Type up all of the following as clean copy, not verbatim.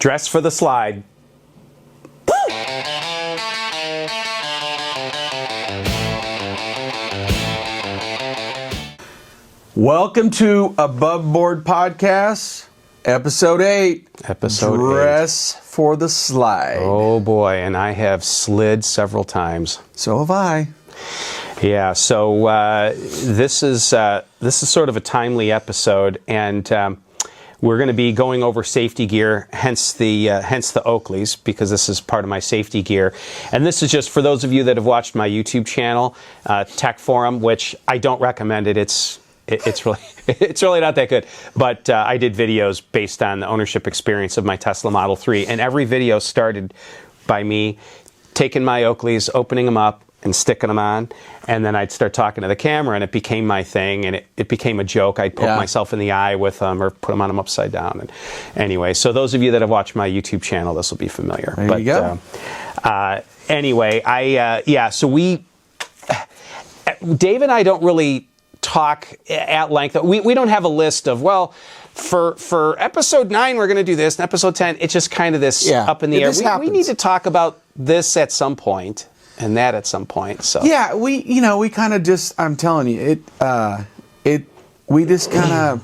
Dress for the slide. Welcome to Aboveboard Podcast, Episode 8. Dress for the slide. Oh boy, and I have slid several times. So have I. Yeah, so this is sort of a timely episode, and we're going to be going over safety gear, hence the Oakleys, because this is part of my safety gear. And this is just for those of you that have watched my YouTube channel, Tech Forum, which I don't recommend it. It's really not that good. But I did videos based on the ownership experience of my Tesla Model 3, and every video started by me taking my Oakleys, opening them up, and sticking them on, and then I'd start talking to the camera, and it became my thing, and it became a joke. I'd poke myself in the eye with them, or put them on them upside down. And anyway, so those of you that have watched my YouTube channel, this will be familiar. There you go. Anyway, so Dave and I don't really talk at length. We don't have a list of, well, for episode 9 we're going to do this, and episode 10 it's just kind of this up in the air. We need to talk about this at some point and that at some point. So yeah, we kind of just, I'm telling you, we just kind of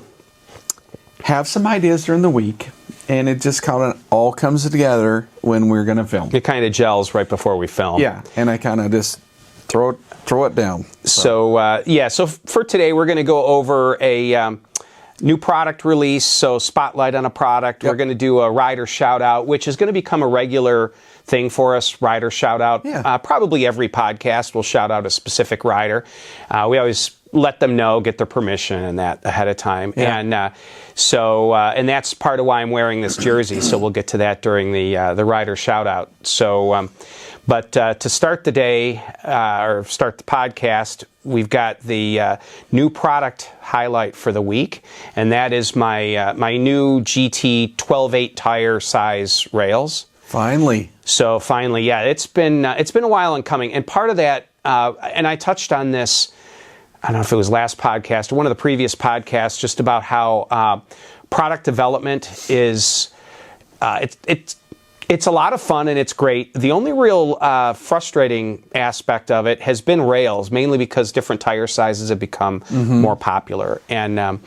have some ideas during the week, and it just kind of all comes together when we're going to film. It kind of gels right before we film. Yeah, and I kind of just throw it down. So for today we're going to go over a new product release, so spotlight on a product. Yep. We're going to do a rider shout out, which is going to become a regular thing for us, rider shout out. Yeah. Probably every podcast will shout out a specific rider. We always let them know, get their permission and that ahead of time. Yeah. And and that's part of why I'm wearing this jersey. So we'll get to that during the rider shout out. So, but to start the day or start the podcast, we've got the new product highlight for the week, and that is my my new GT 12/8 tire size rails. Finally. So finally, yeah, it's been a while in coming, and part of that, and I touched on this, I don't know if it was last podcast or one of the previous podcasts, just about how product development is it's a lot of fun and it's great. The only real frustrating aspect of it has been rails, mainly because different tire sizes have become more popular. And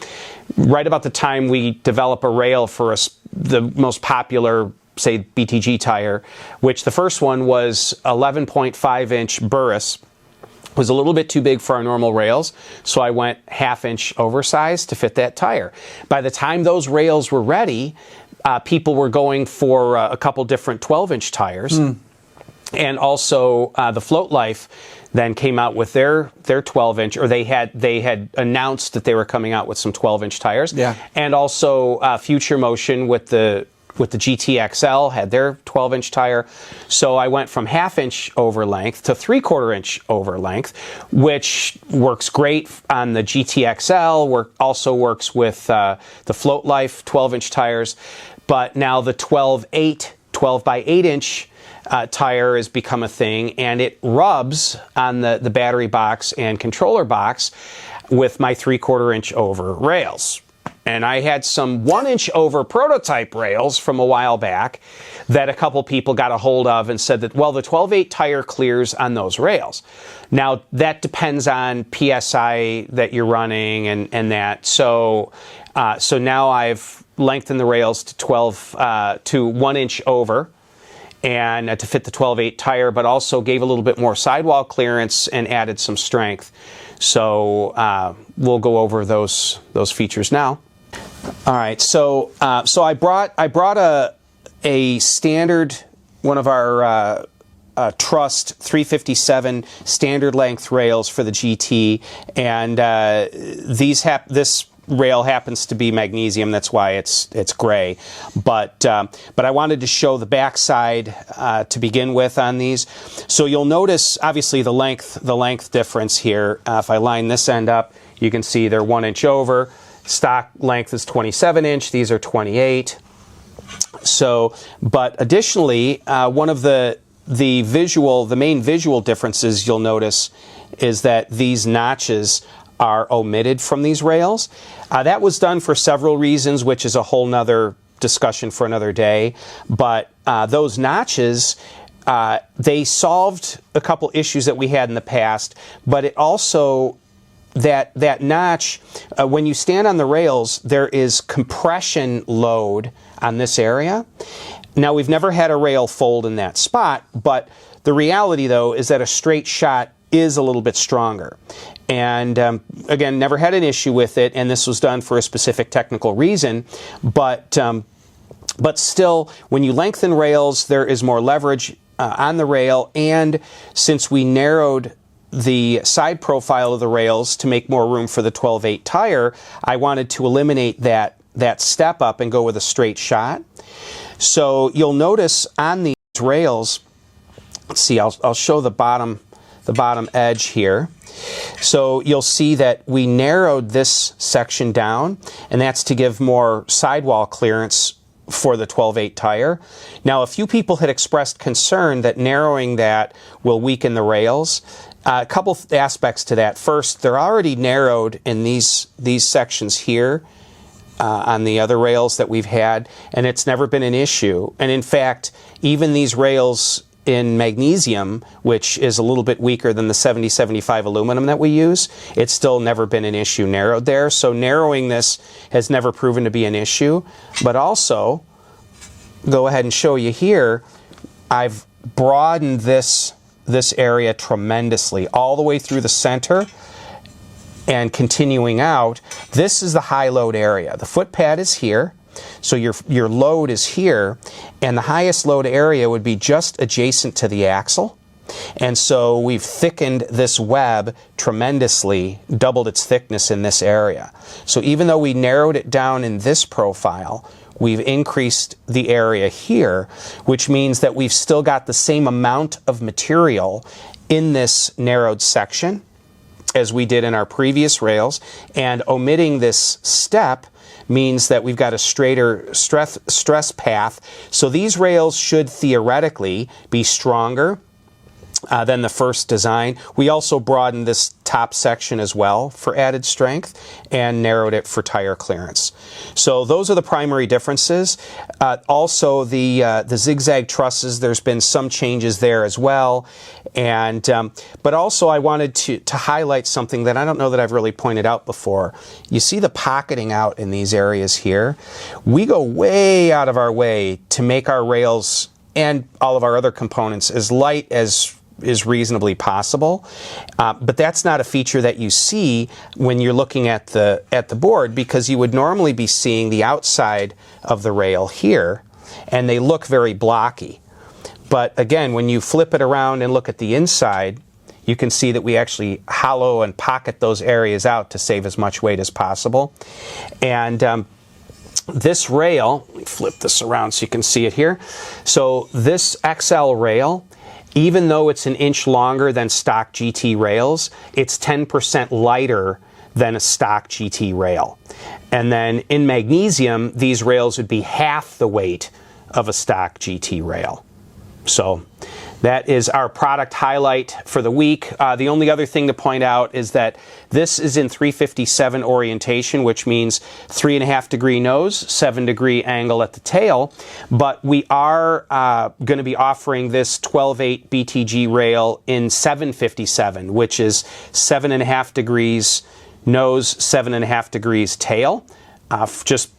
right about the time we develop a rail for the most popular, say, BTG tire, which the first one was 11.5-inch Burris, was a little bit too big for our normal rails, so I went half-inch oversized to fit that tire. By the time those rails were ready, people were going for a couple different 12-inch tires, and also the Float Life then came out with their 12-inch, or they had announced that they were coming out with some 12-inch tires, and also Future Motion with the GTXL had their 12-inch tire. So I went from half-inch over length to 3/4-inch over length, which works great on the GTXL, also works with the Float Life 12-inch tires. But now the 12 by 8-inch tire has become a thing, and it rubs on the battery box and controller box with my 3/4-inch over rails. And I had some 1-inch over prototype rails from a while back that a couple people got a hold of and said that, well, the 12/8 tire clears on those rails. Now, that depends on PSI that you're running and that. So now I've lengthened the rails to 1-inch over, and to fit the 12/8 tire, but also gave a little bit more sidewall clearance and added some strength. So we'll go over those features now. All right, so I brought a standard, one of our Trust 357 standard length rails for the GT, and this rail happens to be magnesium. That's why it's gray. But I wanted to show the backside to begin with on these. So you'll notice obviously the length difference here. If I line this end up, you can see they're 1-inch over. Stock length is 27-inch. These are 28. So, but additionally, one of the main visual differences you'll notice is that these notches are omitted from these rails. That was done for several reasons, which is a whole nother discussion for another day. But those notches, they solved a couple issues that we had in the past, but it also, that notch, when you stand on the rails, there is compression load on this area. Now, we've never had a rail fold in that spot, but the reality, though, is that a straight shot is a little bit stronger. And again, never had an issue with it, and this was done for a specific technical reason. But still, when you lengthen rails, there is more leverage on the rail, and since we narrowed the side profile of the rails to make more room for the 12/8 tire, I wanted to eliminate that step up and go with a straight shot. So you'll notice on these rails, let's see, I'll show the bottom edge here. So you'll see that we narrowed this section down, and that's to give more sidewall clearance for the 12/8 tire. Now, a few people had expressed concern that narrowing that will weaken the rails. A couple aspects to that. First, they're already narrowed in these sections here on the other rails that we've had, and it's never been an issue. And in fact, even these rails in magnesium, which is a little bit weaker than the 70-75 aluminum that we use, it's still never been an issue narrowed there. So narrowing this has never proven to be an issue. But also, go ahead and show you here, I've broadened this area tremendously all the way through the center and continuing out. This is the high load area. The foot pad is here. So your load is here, and the highest load area would be just adjacent to the axle. And so we've thickened this web tremendously, doubled its thickness in this area. So even though we narrowed it down in this profile, we've increased the area here, which means that we've still got the same amount of material in this narrowed section as we did in our previous rails, and omitting this step means that we've got a straighter stress path. So these rails should theoretically be stronger than the first design. We also broadened this top section as well for added strength and narrowed it for tire clearance. So those are the primary differences. Also, the zigzag trusses, there's been some changes there as well. And but also I wanted to highlight something that I don't know that I've really pointed out before. You see the pocketing out in these areas here. We go way out of our way to make our rails and all of our other components as light as is reasonably possible, but that's not a feature that you see when you're looking at the board, because you would normally be seeing the outside of the rail here, and they look very blocky. But again, when you flip it around and look at the inside, you can see that we actually hollow and pocket those areas out to save as much weight as possible. And this rail, let me flip this around so you can see it here. So this XL rail, even though it's an inch longer than stock GT rails, it's 10% lighter than a stock GT rail. And then in magnesium, these rails would be half the weight of a stock GT rail. So that is our product highlight for the week. The only other thing to point out is that this is in 357 orientation, which means 3.5 degree nose, 7 degree angle at the tail. But we are going to be offering this 12/8 BTG rail in 757, which is 7.5 degrees nose, 7.5 degrees tail. Just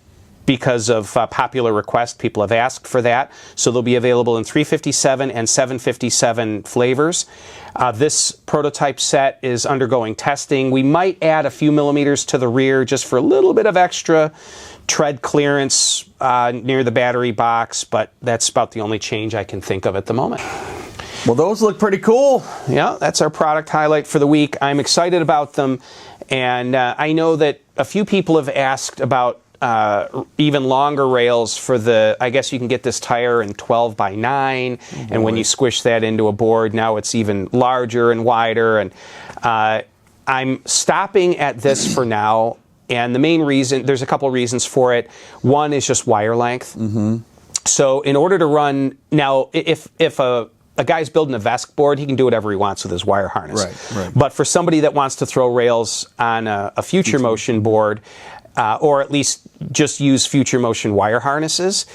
because of popular request, people have asked for that. So they'll be available in 357 and 757 flavors. This prototype set is undergoing testing. We might add a few millimeters to the rear just for a little bit of extra tread clearance near the battery box, but that's about the only change I can think of at the moment. Well, those look pretty cool. Yeah, that's our product highlight for the week. I'm excited about them, and I know that a few people have asked about even longer rails for the, I guess you can get this tire in 12x9, and when you squish that into a board, now it's even larger and wider. And I'm stopping at this for now, and the main reason, there's a couple reasons for it. One is just wire length. So in order to run, now if a guy's building a Vesk board, he can do whatever he wants with his wire harness. Right. But for somebody that wants to throw rails on a future motion board, or at least just use future motion wire harnesses,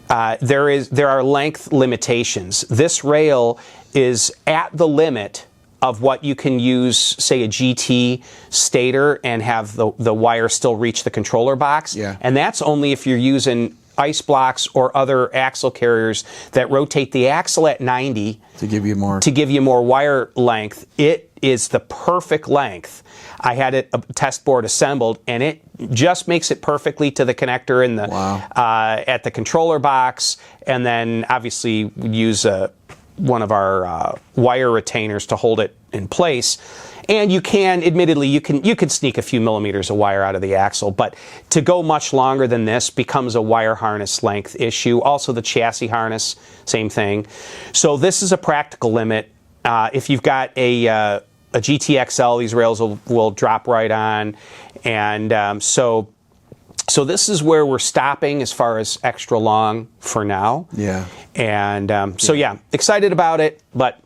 there are length limitations. This rail is at the limit of what you can use, say, a GT stator and have the wire still reach the controller box. Yeah. And that's only if you're using ice blocks or other axle carriers that rotate the axle at 90 to give you more wire length. It is the perfect length. I had a test board assembled, and it just makes it perfectly to the connector in the at the controller box, and then obviously we use one of our wire retainers to hold it in place. And you can, admittedly, you can sneak a few millimeters of wire out of the axle, but to go much longer than this becomes a wire harness length issue. Also the chassis harness, same thing. So this is a practical limit. If you've got a GTXL, these rails will drop right on. And so this is where we're stopping as far as extra long for now. Yeah. And excited about it, but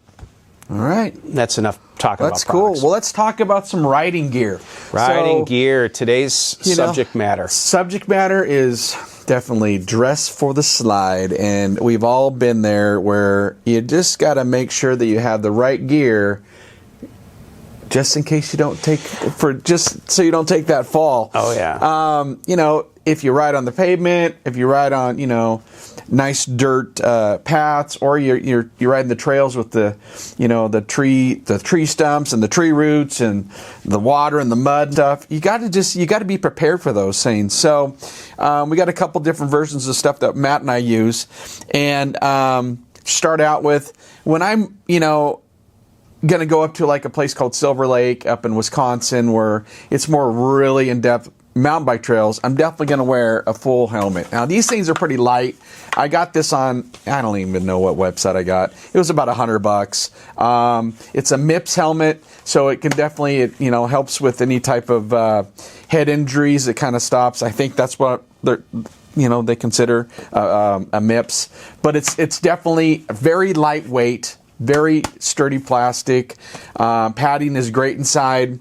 all right, that's enough talking about That's products. cool. Well, let's talk about some riding gear. Gear, today's subject matter. Subject matter is definitely dress for the slide, and we've all been there where you just got to make sure that you have the right gear just in case you don't take that fall. Oh yeah. If you ride on the pavement, if you ride on, nice dirt paths, or you're riding the trails with the tree stumps and the tree roots and the water and the mud stuff, you got to be prepared for those things. So we got a couple different versions of stuff that Matt and I use, and start out with when I'm going to go up to like a place called Silver Lake up in Wisconsin where it's more really in-depth mountain bike trails. I'm definitely going to wear a full helmet. Now these things are pretty light. I got this on, I don't even know what website I got. It was about $100. It's a MIPS helmet, so it can definitely, it helps with any type of head injuries. It kind of stops. I think that's what they consider a MIPS. But it's definitely very lightweight, very sturdy plastic. Padding is great inside.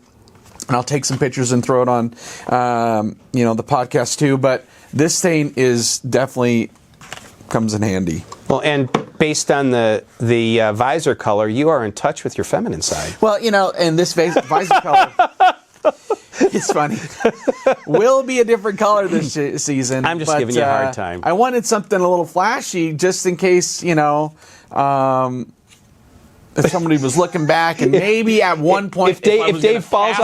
And I'll take some pictures and throw it on, the podcast too. But this thing is definitely comes in handy. Well, and based on the visor color, you are in touch with your feminine side. Well, and this visor color, it's funny, will be a different color this season. I'm just giving you a hard time. I wanted something a little flashy, just in case, if somebody was looking back and maybe at one point, if Dave falls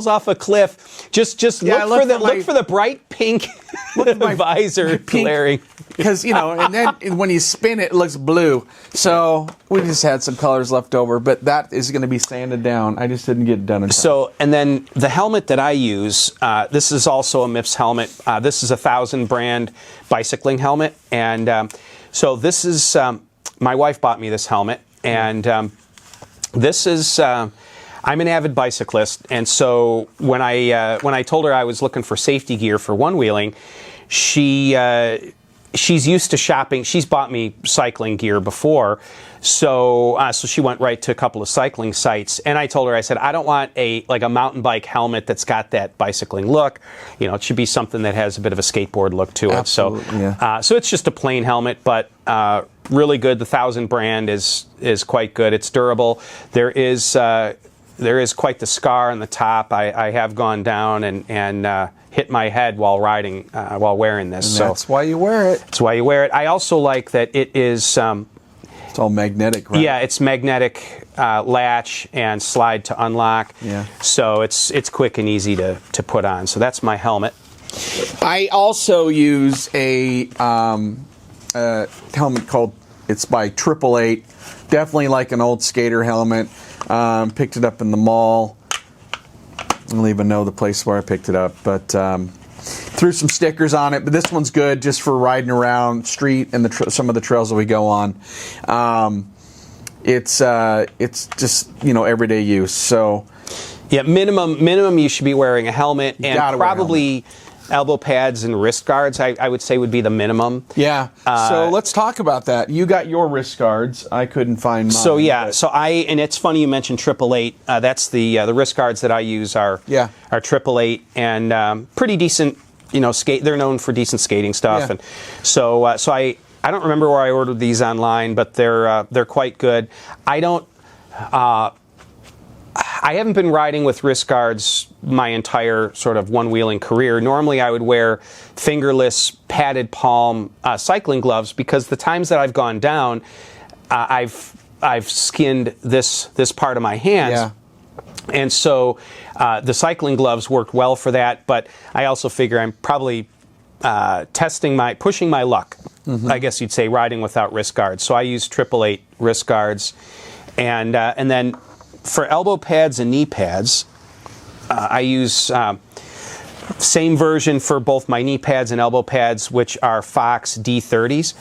off a cliff, just look for the bright pink visor glaring. Because and then when you spin it, it looks blue. So we just had some colors left over, but that is going to be sanded down. I just didn't get it done in time. So, and then the helmet that I use, this is also a MIPS helmet. This is a 1000 brand bicycling helmet, and so this is my wife bought me this helmet. And this is, I'm an avid bicyclist, and so when I told her I was looking for safety gear for one-wheeling, she's used to shopping. She's bought me cycling gear before, so she went right to a couple of cycling sites. And I told her, I said, I don't want a mountain bike helmet that's got that bicycling look. It should be something that has a bit of a skateboard look to it. Absolutely, yeah. So it's just a plain helmet, but really good. The 1000 brand is quite good. It's durable. There is quite the scar on the top. I have gone down and hit my head while riding, while wearing this. And that's why you wear it. That's why you wear it. I also like that it is. It's all magnetic, right? Yeah, it's magnetic latch and slide to unlock. Yeah. So it's quick and easy to put on. So that's my helmet. I also use a helmet called, it's by 888. Definitely like an old skater helmet. Picked it up in the mall. I don't even know the place where I picked it up, but threw some stickers on it. But this one's good just for riding around street and some of the trails that we go on. It's just everyday use. So yeah, minimum you should be wearing a helmet, and probably elbow pads and wrist guards, I would say would be the minimum. Yeah. So let's talk about that. You got your wrist guards. I couldn't find mine. So and it's funny you mentioned 888. That's the wrist guards that I use are 888 and pretty decent. They're known for decent skating stuff, and so I don't remember where I ordered these online, but they're quite good. I haven't been riding with wrist guards my entire sort of one-wheeling career. Normally I would wear fingerless padded palm cycling gloves because the times that I've gone down, I've skinned this part of my hands. Yeah. And so the cycling gloves worked well for that, but I also figure I'm probably pushing my luck, I guess you'd say, riding without wrist guards. So I use 888 wrist guards, and then for elbow pads and knee pads, I use same version for both my knee pads and elbow pads, which are Fox D30s.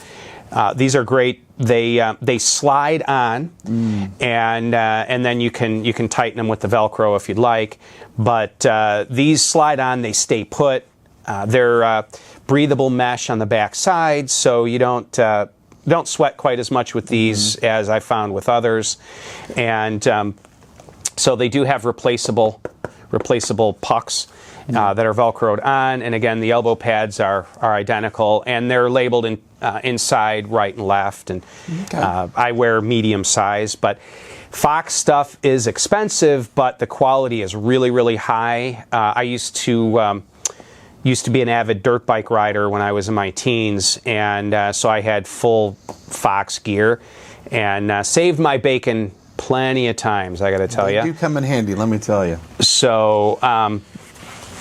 These are great. They slide on, and then you can tighten them with the Velcro if you'd like. But these slide on, they stay put. They're breathable mesh on the back side, so you don't sweat quite as much with these as I found with others. And so they do have replaceable pucks that are Velcroed on, and again, the elbow pads are identical, and they're labeled inside, right, and left. And I wear medium size, but Fox stuff is expensive, but the quality is really, really high. I used to be an avid dirt bike rider when I was in my teens, and so I had full Fox gear, and saved my bacon plenty of times, I got to tell you. They do come in handy, let me tell you. So,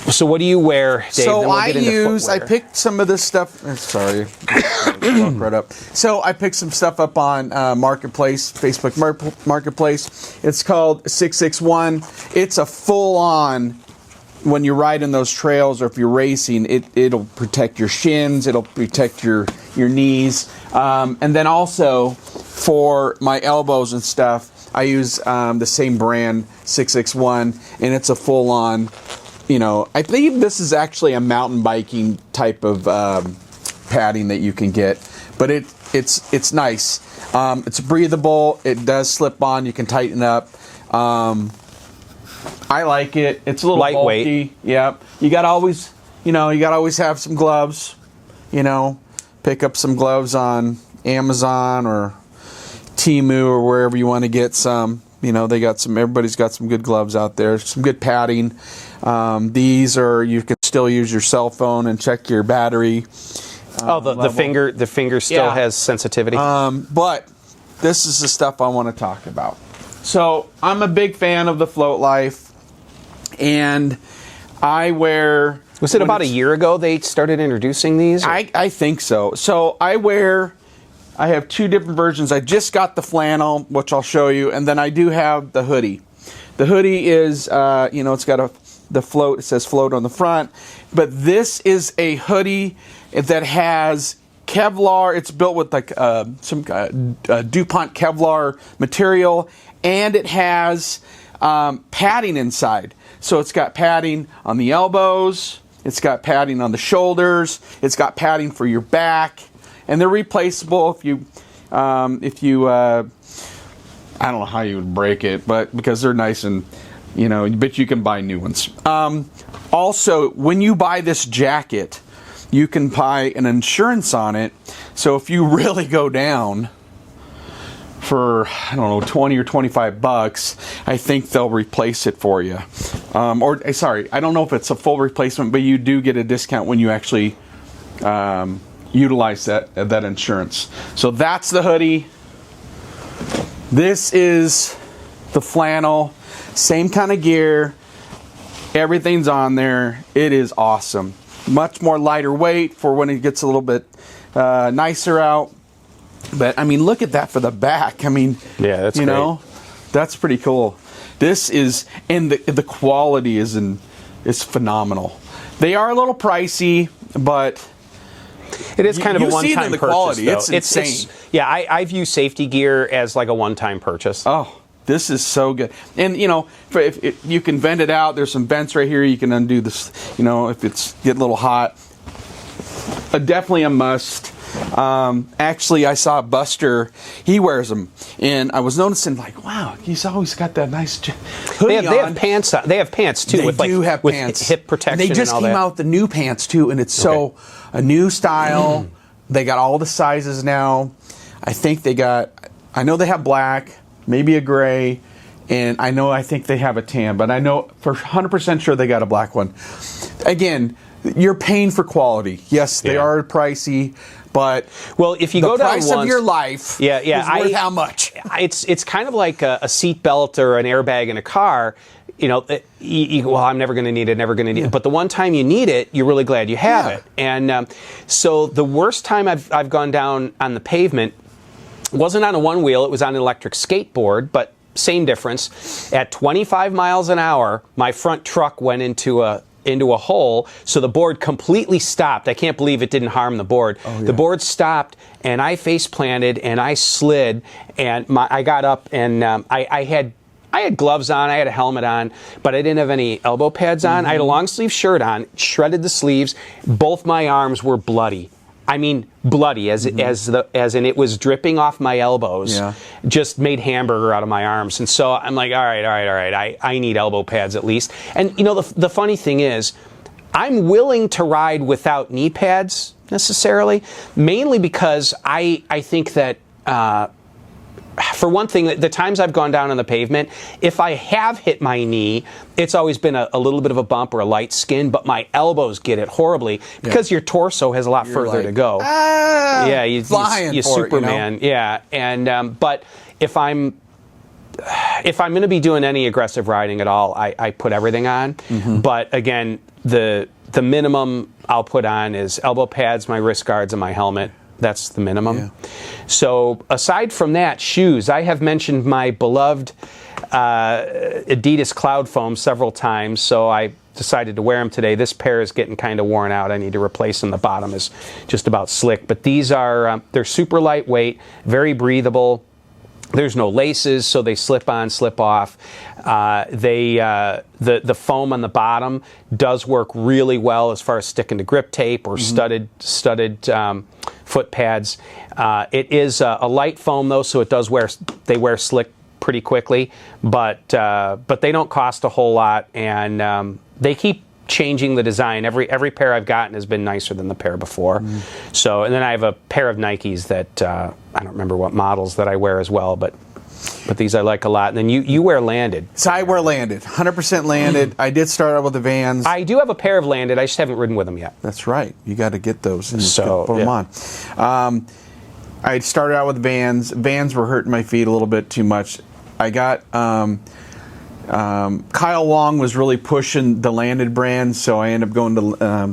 so what do you wear, Dave? So I picked some of this stuff. Sorry, right up. So I picked some stuff up on Marketplace, Facebook Marketplace. It's called 661. It's a full-on. When you're riding those trails or if you're racing, it'll protect your shins, it'll protect your knees. And then also for my elbows and stuff, I use the same brand, 661, and it's a full-on, I think this is actually a mountain biking type of padding that you can get. But it's nice. It's breathable, it does slip on, you can tighten up. I like it. It's a little lightweight. Bulky. Yep. You gotta always have some gloves. Pick up some gloves on Amazon or Temu or wherever you want to get some. Everybody's got some good gloves out there. Some good padding. You can still use your cell phone and check your battery. The finger still has sensitivity. But this is the stuff I want to talk about. So I'm a big fan of the Float Life, and I wear. Was it about a year ago they started introducing these? I think so. So I have two different versions. I just got the flannel, which I'll show you, and then I do have the hoodie. The hoodie is, it's got the float. It says float on the front, but this is a hoodie that has Kevlar. It's built with some DuPont Kevlar material, and it has padding inside. So it's got padding on the elbows, it's got padding on the shoulders, it's got padding for your back, and they're replaceable if you I don't know how you would break it, but because they're nice and but you can buy new ones. Also, when you buy this jacket, you can buy an insurance on it. So if you really go down for, I don't know, 20 or 25 bucks, I think they'll replace it for you. I don't know if it's a full replacement, but you do get a discount when you actually utilize that insurance. So that's the hoodie. This is the flannel. Same kind of gear. Everything's on there. It is awesome. Much more lighter weight for when it gets a little bit nicer out. But I mean, look at that for the back. I mean, yeah, that's great. That's pretty cool. This is, and the quality is phenomenal. They are a little pricey, but it is kind of a one-time purchase. Quality. Though. It's insane. I view safety gear as like a one-time purchase. Oh, This is so good. And, if you can vent it out. There's some vents right here. You can undo this, if it's get a little hot. Definitely a must. Actually, I saw Buster. He wears them. And I was noticing, wow, he's always got that nice hoodie they have pants on. They have pants, too. They do have with pants. Hip protection and they just and all came that. out with the new pants, too. And it's a new style. They got all the sizes now. I know they have black, maybe a gray, and I think they have a tan, but I know for 100% sure they got a black one. Again, you're paying for quality. Yes, they are pricey, but if you the go down price of your life is worth how much? It's kind of like a seat belt or an airbag in a car. I'm never going to need it, But the one time you need it, you're really glad you have it. And so the worst time I've gone down on the pavement wasn't on a OneWheel, it was on an electric skateboard, but same difference. At 25 miles an hour, my front truck went into a hole, so the board completely stopped. I can't believe it didn't harm the board. The board stopped, and I face planted, and I slid, and I got up, and I had gloves on, I had a helmet on, but I didn't have any elbow pads on. I had a long sleeve shirt on, shredded the sleeves. Both my arms were bloody. I mean, bloody, as in it was dripping off my elbows. Just made hamburger out of my arms. And so I'm like, all right. I need elbow pads at least. And the funny thing is, I'm willing to ride without knee pads necessarily, mainly because I think that. For one thing, the times I've gone down on the pavement, if I have hit my knee, it's always been a little bit of a bump or a light skin, but my elbows get it horribly because your torso has a lot further to go. You Superman. And but if I'm going to be doing any aggressive riding at all, I put everything on. But again, the minimum I'll put on is elbow pads, my wrist guards, and my helmet. That's the minimum. So aside from that, shoes. I have mentioned my beloved Adidas Cloud Foam several times, so I decided to wear them today. This pair is getting kind of worn out. I need to replace them. The bottom is just about slick. But these are, they're super lightweight, very breathable. There's no laces, so they slip on, slip off. The foam on the bottom does work really well as far as sticking to grip tape or studded foot pads. It is a light foam though, so they wear slick pretty quickly, but they don't cost a whole lot, and they keep changing the design. Every pair I've gotten has been nicer than the pair before. So, and then I have a pair of Nikes that I don't remember what models that I wear as well, but these I like a lot. And then you wear Landed. So I wear Landed, 100% Landed. I did start out with the Vans. I do have a pair of Landed. I just haven't ridden with them yet. That's right. You got to get those and put them on. I started out with Vans. Vans were hurting my feet a little bit too much. I got Kyle Long was really pushing the Landed brand, so I ended up going to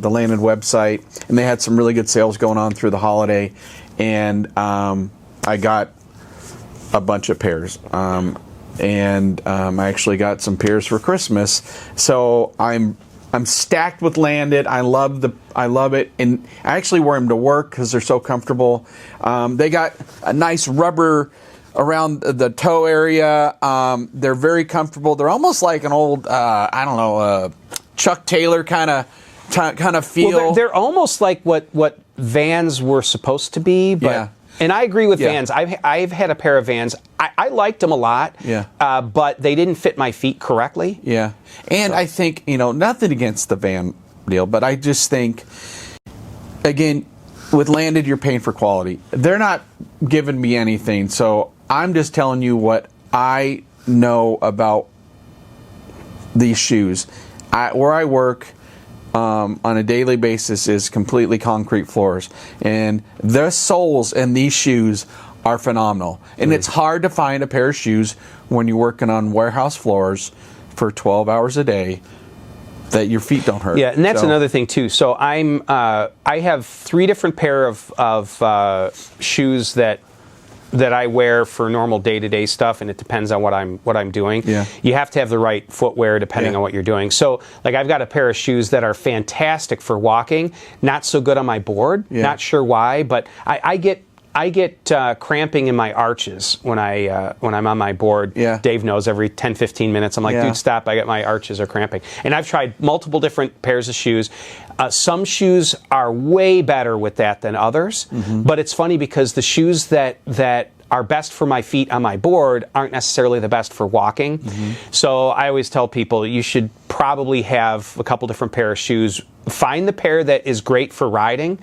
the Landed website, and they had some really good sales going on through the holiday, and I got a bunch of pairs, and I actually got some pairs for Christmas. So I'm stacked with Landed. I love it, and I actually wear them to work because they're so comfortable. They got a nice rubber around the toe area. They're very comfortable. They're almost like an old, Chuck Taylor kind of feel. Well, they're almost like what Vans were supposed to be, but. Yeah. And I agree with Vans. I've had a pair of Vans. I liked them a lot, but they didn't fit my feet correctly. Yeah. And I think, nothing against the Van deal, but I just think, again, with Landed, you're paying for quality. They're not giving me anything, so I'm just telling you what I know about these shoes. Where I work on a daily basis is completely concrete floors, and the soles in these shoes are phenomenal. And it's hard to find a pair of shoes when you're working on warehouse floors for 12 hours a day that your feet don't hurt. Yeah, and that's another thing too. So I have 3 different pair of shoes that I wear for normal day-to-day stuff, and it depends on what I'm doing. Yeah. You have to have the right footwear depending on what you're doing. So, like, I've got a pair of shoes that are fantastic for walking, not so good on my board. Not sure why, but I get I get cramping in my arches when I'm on my board. Yeah. Dave knows every 10, 15 minutes. I'm like, Yeah. dude, stop. I got my arches are cramping. And I've tried multiple different pairs of shoes. Some shoes are way better with that than others. But it's funny because the shoes that are best for my feet on my board aren't necessarily the best for walking. So I always tell people you should probably have a couple different pair of shoes. Find the pair that is great for riding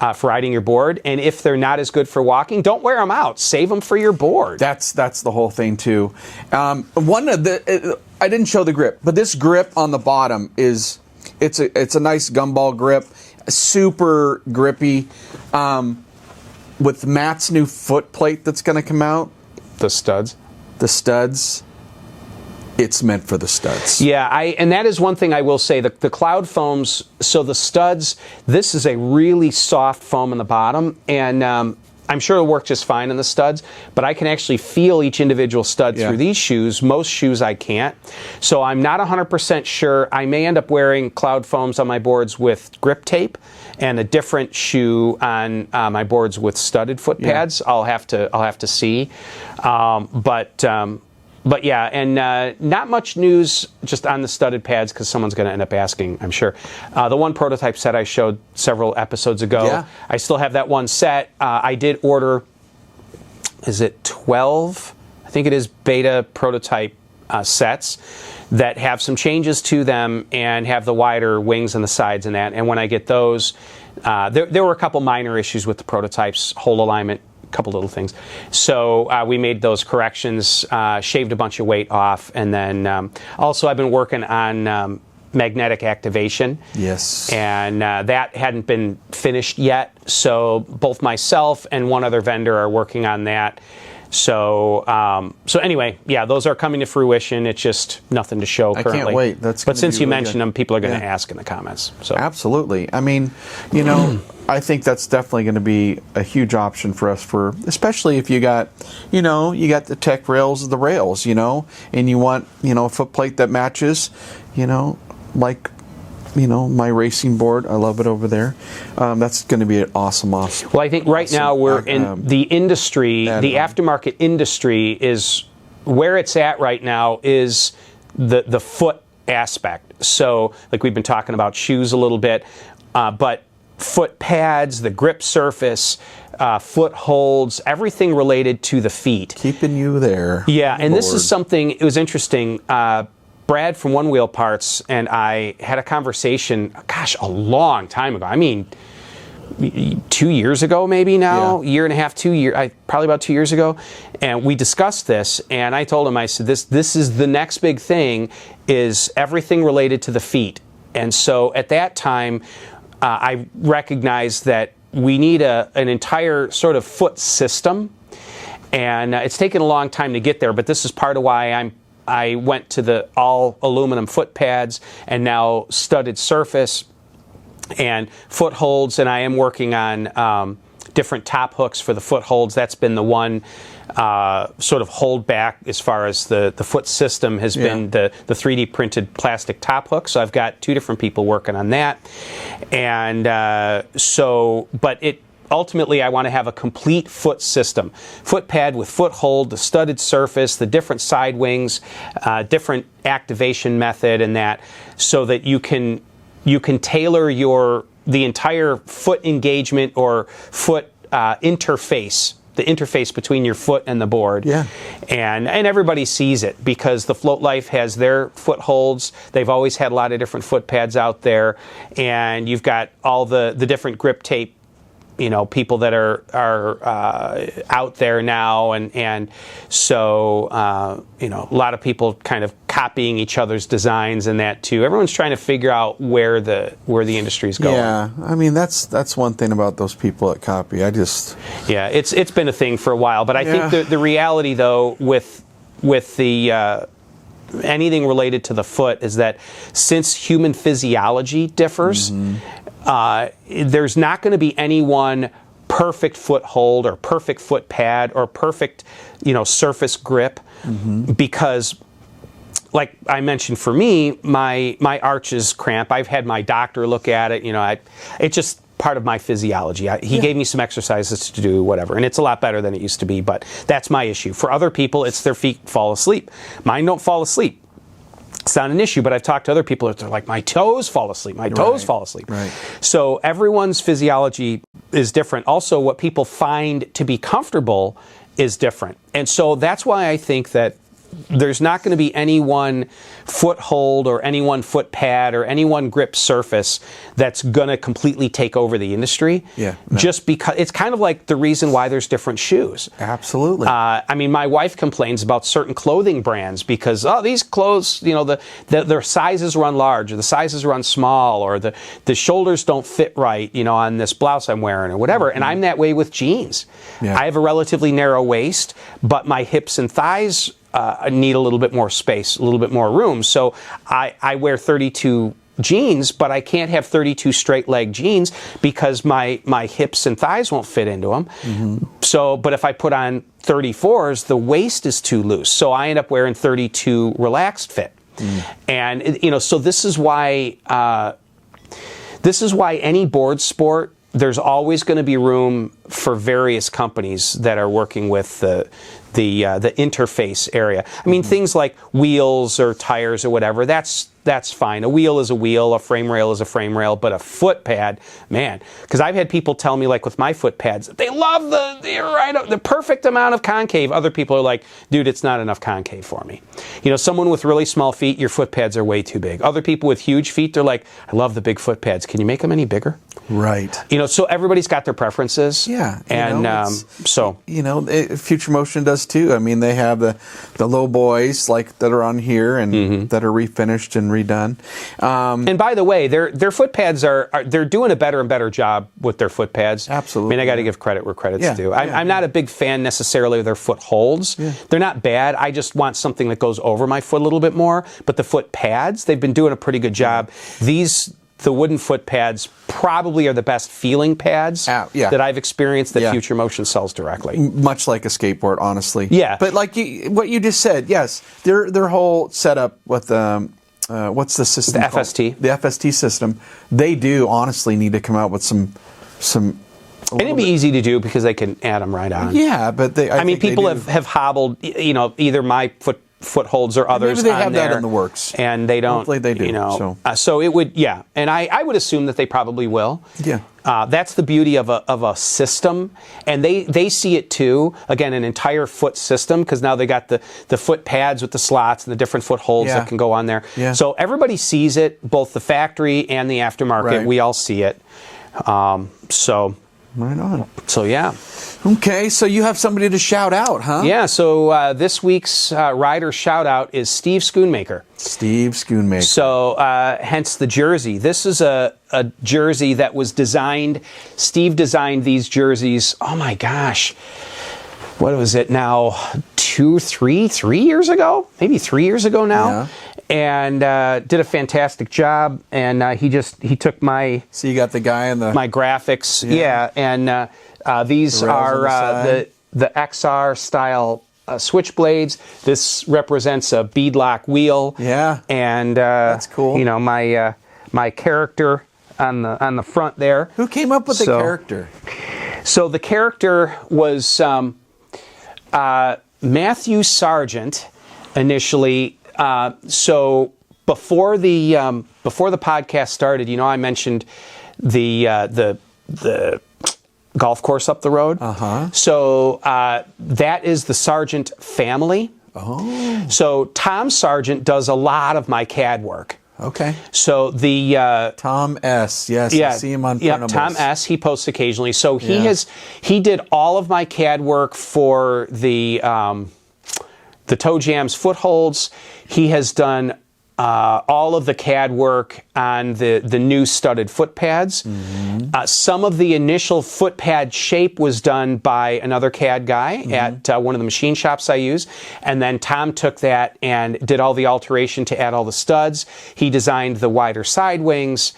your board, and if they're not as good for walking, don't wear them out. Save them for your board. That's the whole thing too. One of the I didn't show the grip, but this grip on the bottom it's a nice gumball grip, super grippy. With Matt's new foot plate that's going to come out, The studs. It's meant for the studs. Yeah, and that is one thing I will say. The cloud foams, so the studs, this is a really soft foam on the bottom, and I'm sure it'll work just fine on the studs, but I can actually feel each individual stud through these shoes. Most shoes I can't. So I'm not 100% sure. I may end up wearing cloud foams on my boards with grip tape and a different shoe on my boards with studded foot pads. I'll have to see. But yeah, and not much news just on the studded pads because someone's going to end up asking, I'm sure. The one prototype set I showed several episodes ago, I still have that one set. I did order, is it 12? I think it is beta prototype sets that have some changes to them and have the wider wings on the sides and that. And when I get those, there were a couple minor issues with the prototypes, hole alignment, couple little things. So we made those corrections, shaved a bunch of weight off, and then also I've been working on magnetic activation. Yes. And that hadn't been finished yet. So both myself and one other vendor are working on that. So anyway, yeah, those are coming to fruition. It's just nothing to show currently. I can't wait. But since you mentioned them, people are going to ask in the comments. So absolutely. I mean, I think that's definitely going to be a huge option for us especially if you got the tech rails of the rails, and you want, a foot plate that matches, like my racing board. I love it over there. That's going to be an awesome. Well, I think right now we're in the industry, the aftermarket industry is where it's at right now is the foot aspect. So, like we've been talking about shoes a little bit, but foot pads, the grip surface, foot holds, everything related to the feet. Keeping you there. Yeah, and this is something, it was interesting. Brad from OneWheel Parts and I had a conversation, a long time ago. I mean, 2 years ago maybe now, year and a half, 2 years, probably about 2 years ago. And we discussed this, and I told him, I said, this is the next big thing, is everything related to the feet. And so at that time, I recognized that we need an entire sort of foot system. And it's taken a long time to get there, but this is part of why I went to the all aluminum foot pads and now studded surface and foot holds, and I am working on different top hooks for the foot holds. That's been the one sort of hold back as far as the foot system has been the 3D printed plastic top hook. So I've got two different people working on that. And ultimately, I want to have a complete foot system. Foot pad with foot hold, the studded surface, the different side wings, different activation method and that, so that you can tailor the entire foot engagement or foot interface, the interface between your foot and the board. Yeah. And everybody sees it because the Float Life has their foot holds. They've always had a lot of different foot pads out there. And you've got all the different grip tape, people that are out there now, and so a lot of people kind of copying each other's designs and that too. Everyone's trying to figure out where the industry is going. Yeah, I mean that's one thing about those people that copy. It's been a thing for a while, but I think the reality though with the anything related to the foot is that since human physiology differs. There's not going to be any one perfect foot hold or perfect foot pad or perfect, surface grip, because, like I mentioned, for me, my arches cramp. I've had my doctor look at it. part of my physiology. He gave me some exercises to do, whatever, and it's a lot better than it used to be, but that's my issue. For other people, it's their feet fall asleep. Mine don't fall asleep. It's not an issue, but I've talked to other people that they're like, my toes fall asleep, my toes fall asleep. Right. So everyone's physiology is different. Also, what people find to be comfortable is different. And so that's why I think that there's not going to be any one foothold or any one foot pad or any one grip surface that's going to completely take over the industry. Yeah, no. Just because it's kind of like the reason why there's different shoes. Absolutely. I mean, my wife complains about certain clothing brands because, these clothes, you know, their sizes run large or the sizes run small or the shoulders don't fit right, you know, on this blouse I'm wearing or whatever. Mm-hmm. And I'm that way with jeans. Yeah. I have a relatively narrow waist, but my hips and thighs need a little bit more space, a little bit more room. So I wear 32 jeans, but I can't have 32 straight leg jeans because my hips and thighs won't fit into them. Mm-hmm. So, but if I put on 34s, the waist is too loose. So I end up wearing 32 relaxed fit. And, you know, so this is why any board sport, there's always going to be room for various companies that are working with the interface area. I mean, things like wheels or tires or whatever, that's fine. A wheel is a wheel, a frame rail is a frame rail, but a foot pad, man, because I've had people tell me, like with my foot pads, they love the perfect amount of concave. Other people are like, dude, it's not enough concave for me. You know, someone with really small feet, your foot pads are way too big. Other people with huge feet, they're like, I love the big foot pads. Can you make them any bigger? Right. You know, so everybody's got their preferences. Yeah. And so. You know, Future Motion does too. I mean, they have the low boys like that are on here and that are refinished and redone. And by the way, their foot pads they're doing a better and better job with their foot pads. Absolutely. I mean, I got to give credit where credit's due. I'm not a big fan necessarily of their foot holds. Yeah. They're not bad. I just want something that goes over my foot a little bit more. But the foot pads, they've been doing a pretty good job. The wooden foot pads probably are the best feeling pads that I've experienced that Future Motion sells directly. Much like a skateboard, honestly. Yeah. But like what you just said, yes, their whole setup with what's the system called? FST. The FST system. They do honestly need to come out with some. And it'd be easy to do because they can add them right on. Yeah, but I mean, people have hobbled, you know, either my footholds or others. Maybe they have on there, that in the works, and they don't. Hopefully they do. You know, so it would, and I would assume that they probably will. Yeah. That's the beauty of a system, and they see it too. Again, an entire foot system because now they got the foot pads with the slots and the different foot holds that can go on there. Yeah. So everybody sees it, both the factory and the aftermarket. Right. We all see it. So. Right on. So yeah. Okay, so you have somebody to shout out, huh? Yeah, so this week's rider shout out is Steve Schoonmaker. Steve Schoonmaker. So hence the jersey. This is a jersey that was designed. Steve designed these jerseys, oh my gosh, what was it now? 3 years ago? Maybe 3 years ago now. Yeah. And did a fantastic job. And he took my... So you got the guy in the... My graphics, and... these are the XR style switchblades. This represents a beadlock wheel. Yeah, and that's cool. You know, my character on the front there. Who came up with the character? So the character was Matthew Sargent initially. So before the podcast started, you know, I mentioned the golf course up the road. So that is the Sargent family. Oh. So Tom Sargent does a lot of my CAD work. Okay. So the Tom S. Yes, I see him on printables. Yeah, Tom S. He posts occasionally. So he did all of my CAD work for the Toe Jams footholds. He has done all of the CAD work on the new studded foot pads. Mm-hmm. Some of the initial foot pad shape was done by another CAD guy at one of the machine shops I use. And then Tom took that and did all the alteration to add all the studs. He designed the wider side wings.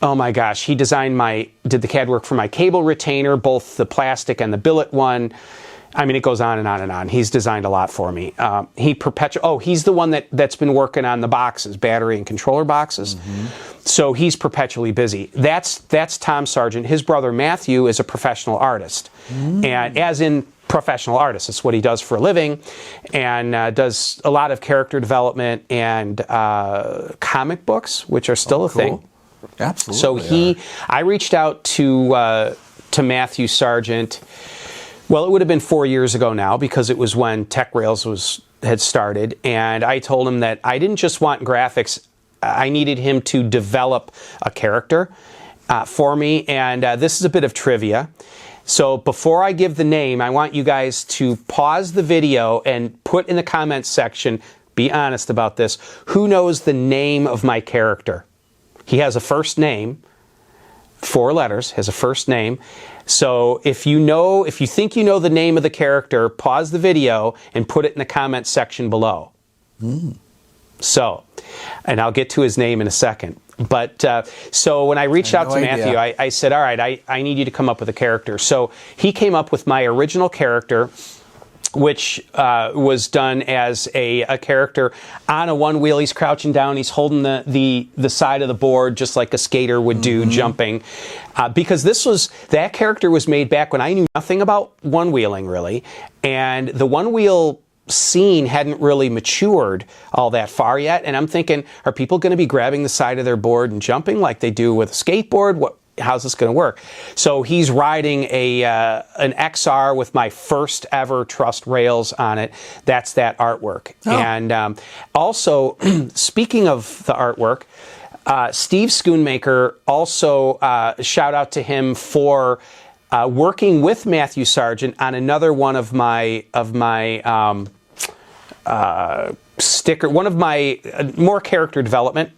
Oh my gosh, he did the CAD work for my cable retainer, both the plastic and the billet one. I mean, it goes on and on and on. He's designed a lot for me. He's the one that's been working on the boxes, battery and controller boxes. So he's perpetually busy. That's Tom Sargent. His brother Matthew is a professional artist, and as in professional artist, it's what he does for a living, and does a lot of character development and comic books, which are still a thing. Absolutely. So I reached out to Matthew Sargent. Well, it would have been 4 years ago now, because it was when Tech Rails had started, and I told him that I didn't just want graphics. I needed him to develop a character for me, and this is a bit of trivia. So before I give the name, I want you guys to pause the video and put in the comments section, be honest about this, who knows the name of my character? He has a first name, 4 letters, has a first name. So if you think you know the name of the character, pause the video and put it in the comments section below. So, and I'll get to his name in a second. But so when I reached out to Matthew, I said, all right, I need you to come up with a character. So he came up with my original character, which was done as a character on a OneWheel. He's crouching down. He's holding the side of the board just like a skater would do, jumping. Because that character was made back when I knew nothing about one-wheeling, really. And the one-wheel scene hadn't really matured all that far yet. And I'm thinking, are people going to be grabbing the side of their board and jumping like they do with a skateboard? How's this going to work? So he's riding an XR with my first ever trussed rails on it. That's that artwork. And also, speaking of the artwork, Steve Schoonmaker, also shout out to him for working with Matthew Sargent on another one of my sticker, one of my more character development.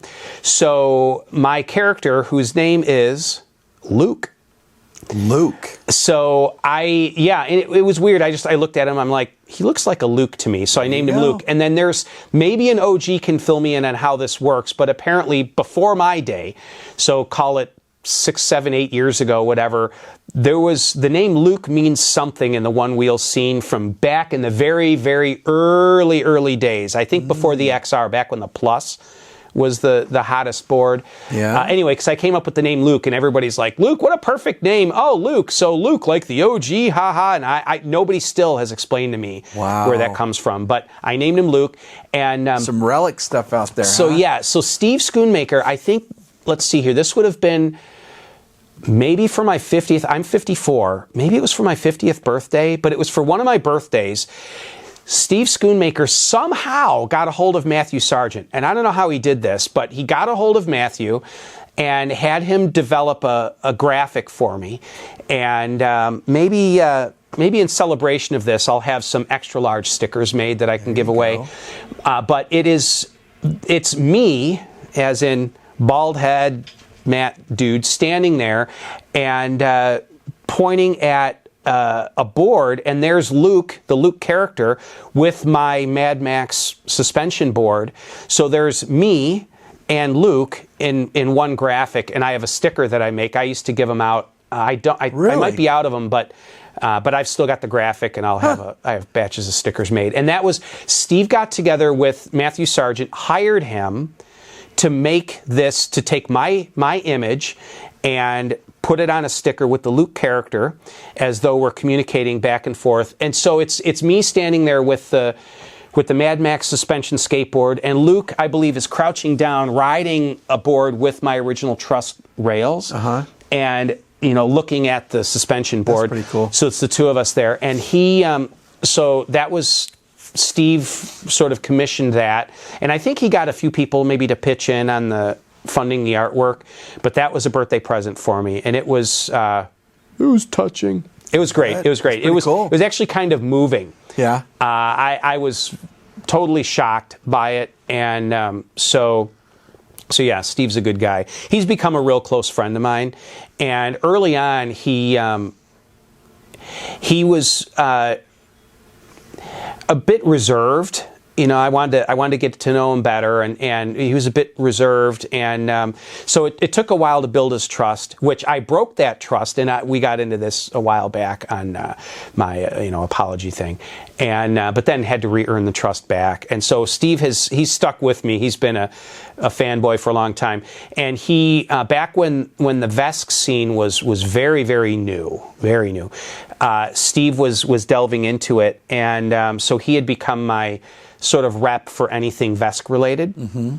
So my character, whose name is Luke. So it was weird. I looked at him. I'm like, he looks like a Luke to me. So I named him Luke. And then there's maybe an OG can fill me in on how this works. But apparently before my day, so call it 6, 7, 8 years ago, whatever, the name Luke means something in the one-wheel scene from back in the very, very early days. I think before the XR, back when the Plus was the hottest board. Anyway, because I came up with the name Luke, and everybody's like, Luke, what a perfect name. Oh, Luke. So Luke, like the OG, haha. And I nobody still has explained to me where that comes from. But I named him Luke. And some relic stuff out there. So so Steve Schoonmaker, I think, let's see here, this would have been maybe for my 50th, I'm 54, maybe it was for my 50th birthday, but it was for one of my birthdays. Steve Schoonmaker somehow got a hold of Matthew Sargent, and I don't know how he did this, but he got a hold of Matthew and had him develop a graphic for me. And maybe in celebration of this, I'll have some extra large stickers made that I can give away. But it's me, as in bald head, Matt dude, standing there and pointing at a board, and there's Luke, the Luke character, with my Mad Max suspension board. So there's me and Luke in one graphic, and I have a sticker that I make. I used to give them out. I might be out of them, but I've still got the graphic, and I have batches of stickers made. And that was, Steve got together with Matthew Sargent, hired him to make this, to take my image and put it on a sticker with the Luke character, as though we're communicating back and forth. And so it's me standing there with the Mad Max suspension skateboard, and Luke, I believe, is crouching down, riding a board with my original truss rails, and looking at the suspension board. That's pretty cool. So it's the two of us there, and he. So that was. Steve sort of commissioned that, and I think he got a few people maybe to pitch in on the funding the artwork, but that was a birthday present for me, and it was touching. It was great. It was great. It was cool. It was actually kind of moving. Yeah. I was totally shocked by it, and so yeah, Steve's a good guy. He's become a real close friend of mine, and early on he was a bit reserved I wanted to get to know him better, and he was a bit reserved, and so it took a while to build his trust, which I broke that trust, and we got into this a while back on my apology thing, and but then had to re-earn the trust back, and so Steve he's stuck with me. He's been a fanboy for a long time, and he back when the Vesk scene was very, very new, Steve was delving into it, and so he had become my sort of rep for anything Vesk related. Mm-hmm.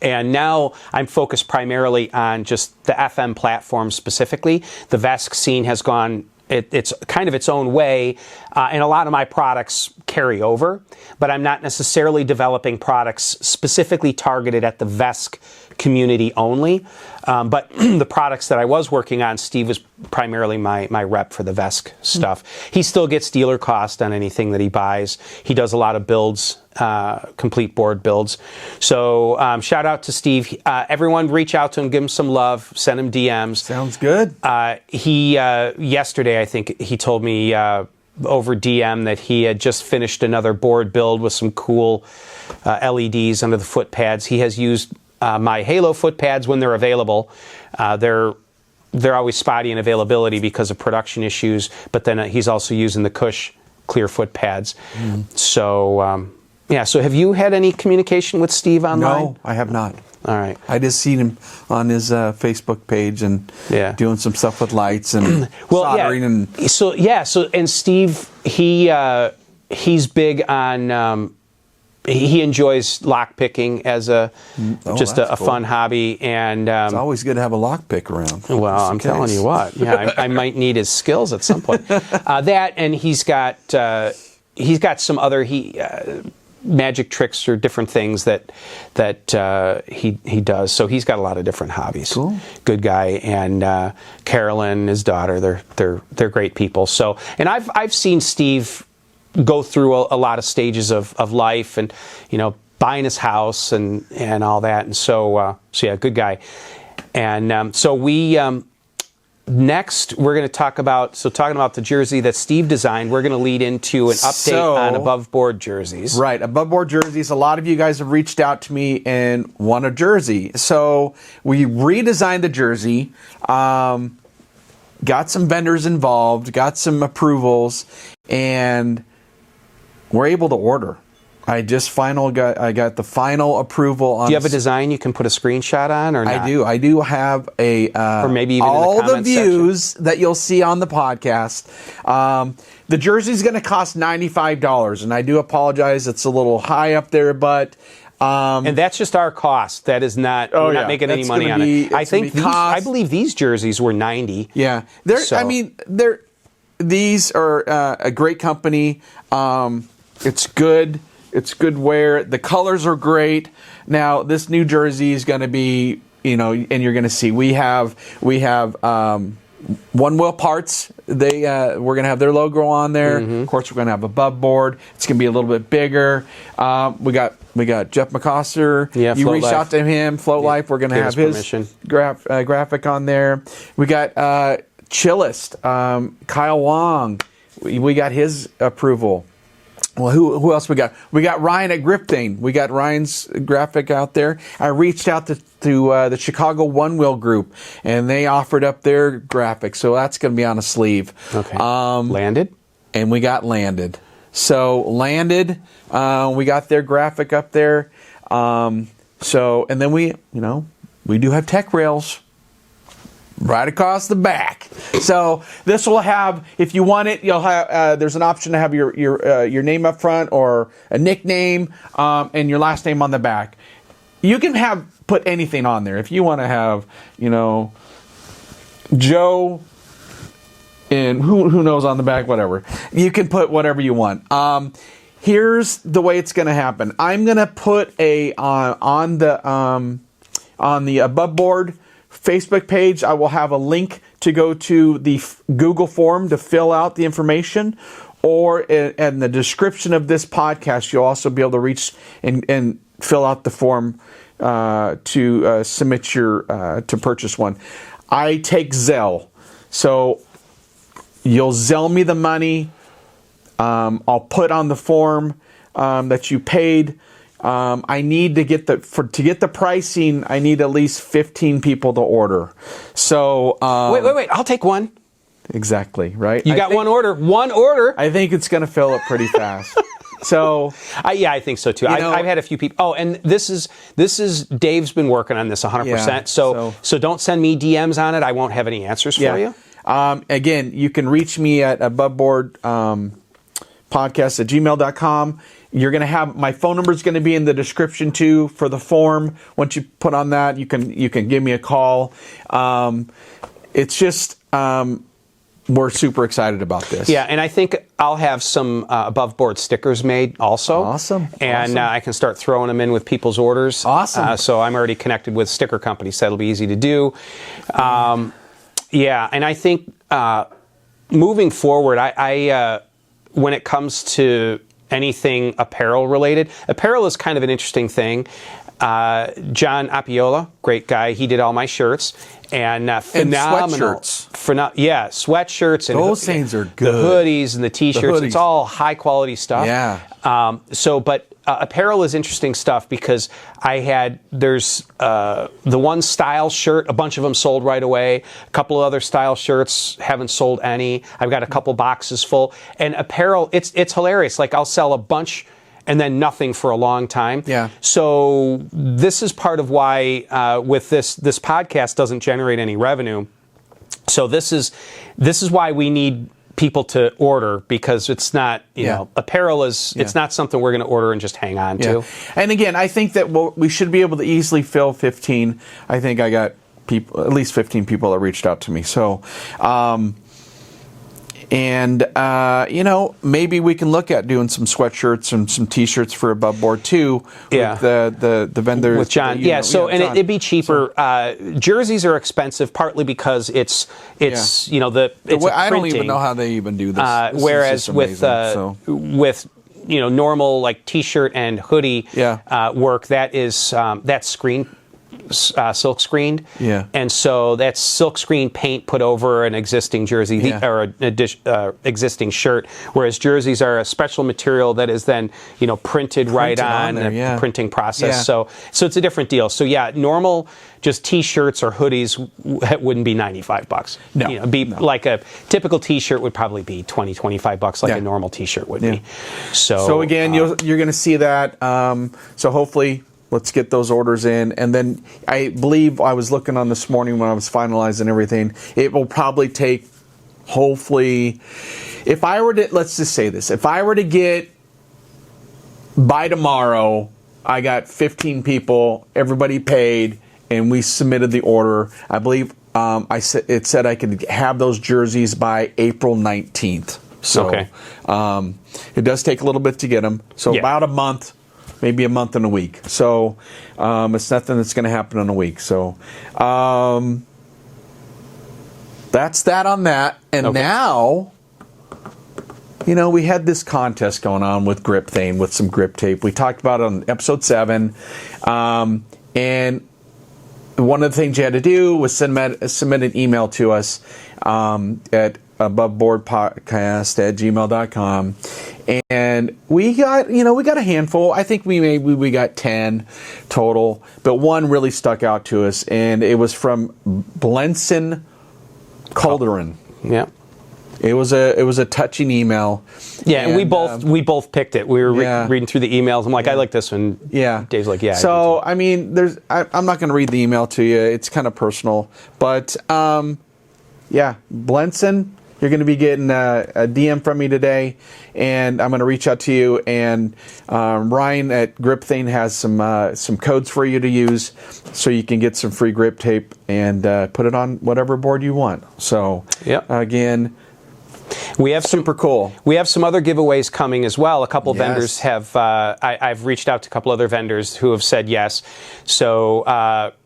And now I'm focused primarily on just the FM platform specifically. The Vesk scene has gone, it's kind of its own way, and a lot of my products carry over, but I'm not necessarily developing products specifically targeted at the Vesk community only. But the products that I was working on, Steve was primarily my rep for the Vesk stuff. He still gets dealer cost on anything that he buys. He does a lot of builds, complete board builds. So shout out to Steve. Everyone reach out to him, give him some love, send him DMs. Sounds good. He yesterday, I think he told me over DM that he had just finished another board build with some cool LEDs under the foot pads. He has used my Halo foot pads when they're available. They're always spotty in availability because of production issues, but then he's also using the Cush clear foot pads. So, so have you had any communication with Steve online? No, I have not. All right. I just seen him on his Facebook page and doing some stuff with lights and soldering and... And Steve, he's big on... he enjoys lock picking as a cool. Fun hobby, and it's always good to have a lock pick around. Well, I'm telling you what, I might need his skills at some point. That, and he's got some other magic tricks or different things that he does. So he's got a lot of different hobbies. Cool. Good guy, and Carolyn, his daughter, they're great people. So, and I've seen Steve go through a lot of stages of life, and buying his house and all that, and so good guy. And so we next we're going to talking about the jersey that Steve designed. We're going to lead into an update on Aboveboard jerseys. Right, Aboveboard jerseys. A lot of you guys have reached out to me and want a jersey, so we redesigned the jersey. Got some vendors involved, got some approvals, and we're able to order. I got the final approval on. Do you have a design you can put a screenshot on, or not? I do have a or maybe even all in the comments views section that you'll see on the podcast. The jersey's going to cost $95, and I do apologize. It's a little high up there, but. And that's just our cost. That is not. We're not making any money on it. I believe these jerseys were $90. Yeah, these are a great company. It's good. It's good wear. The colors are great. Now this new jersey is going to be, and you're going to see we have OneWheel parts. We're going to have their logo on there. Mm-hmm. Of course, we're going to have Aboveboard. It's going to be a little bit bigger. We got Jeff McCoster. Yeah, you reached out to him. Float Life. We're going to have his graphic on there. We got Chillist. Kyle Wong. We got his approval. Well, who else we got? We got Ryan at Gripthane. We got Ryan's graphic out there. I reached out to the Chicago OneWheel group, and they offered up their graphic, so that's going to be on a sleeve. Okay. Landed? And we got Landed. So Landed, we got their graphic up there. And then we do have Tech Rails right across the back. So this will have, if you want it, you'll have. There's an option to have your name up front or a nickname and your last name on the back. You can put anything on there if you want to have, Joe. And who knows on the back, whatever. You can put whatever you want. Here's the way it's going to happen. I'm going to put on the Aboveboard Facebook page. I will have a link to go to the Google form to fill out the information, or in the description of this podcast, you'll also be able to reach and fill out the form to submit your to purchase one. I take Zelle, so you'll Zelle me the money. I'll put on the form that you paid. I need to get the pricing. I need at least 15 people to order. So wait. I'll take one. Exactly right. You got one order. One order. I think it's going to fill up pretty fast. So yeah, I think so too. I've had a few people. Oh, and this is Dave's been working on this 100%. Yeah, so don't send me DMs on it. I won't have any answers for you. Again, you can reach me at Aboveboard Podcast at gmail.com. You're going to have my phone number is going to be in the description too for the form. Once you put on that, you can give me a call. It's just we're super excited about this. Yeah, and I think I'll have some Aboveboard stickers made also. Awesome. And I can start throwing them in with people's orders. Awesome. So I'm already connected with sticker companies, so that'll be easy to do. Yeah, and I think moving forward, I when it comes to anything apparel related, apparel is kind of an interesting thing. John Appiola, great guy, he did all my shirts. And phenomenal. Sweatshirts. Sweatshirts. And those things are good. The hoodies and the t-shirts. It's all high quality stuff. Yeah. But apparel is interesting stuff because there's the one style shirt, a bunch of them sold right away. A couple of other style shirts haven't sold any. I've got a couple boxes full. And apparel, it's hilarious. Like I'll sell a bunch and then nothing for a long time. Yeah. So this is part of why with this podcast doesn't generate any revenue. So this is why we need people to order, because it's not, you know, apparel is, it's not something we're going to order and just hang on to. And again, I think that we should be able to easily fill 15. I think I got at least 15 people that reached out to me. So, maybe we can look at doing some sweatshirts and some t-shirts for Aboveboard too. Yeah. With the vendors. With John. It'd be cheaper. Jerseys are expensive partly because it's I don't even know how they even do this. Whereas with normal like t-shirt and hoodie work, that's silk screened, and so that's silk screen paint put over an existing jersey or an existing shirt. Whereas jerseys are a special material that is then printed right on the printing process. So it's a different deal. So normal just t-shirts or hoodies wouldn't be $95. No, like a typical t-shirt would probably be $20-$25 like a normal t-shirt would be. So again, you're going to see that. So hopefully. Let's get those orders in. And then I believe I was looking on this morning when I was finalizing everything. It will probably take, hopefully, let's just say this. If I were to get, by tomorrow, I got 15 people, everybody paid, and we submitted the order. I believe it said I could have those jerseys by April 19th. So it does take a little bit to get them. So about a month. Maybe a month and a week. So it's nothing that's going to happen in a week. So that's that on that. And now, we had this contest going on with Grip Thane with some grip tape. We talked about it on episode 7. And one of the things you had to do was submit an email to us at aboveboardpodcast@gmail.com, and we got a handful. I think we got 10 total, but one really stuck out to us, and it was from Blenson Calderon. Yeah. It was a touching email. Yeah, and we both picked it. We were reading through the emails. I'm like, I like this one. Yeah. Dave's like, yeah. So I mean, I'm not going to read the email to you. It's kind of personal, but Blenson. You're going to be getting a DM from me today, and I'm going to reach out to you. And Ryan at Grip Thane has some codes for you to use, so you can get some free grip tape and put it on whatever board you want. So again, we have super cool. We have some other giveaways coming as well. A couple vendors have. I've reached out to a couple other vendors who have said yes. So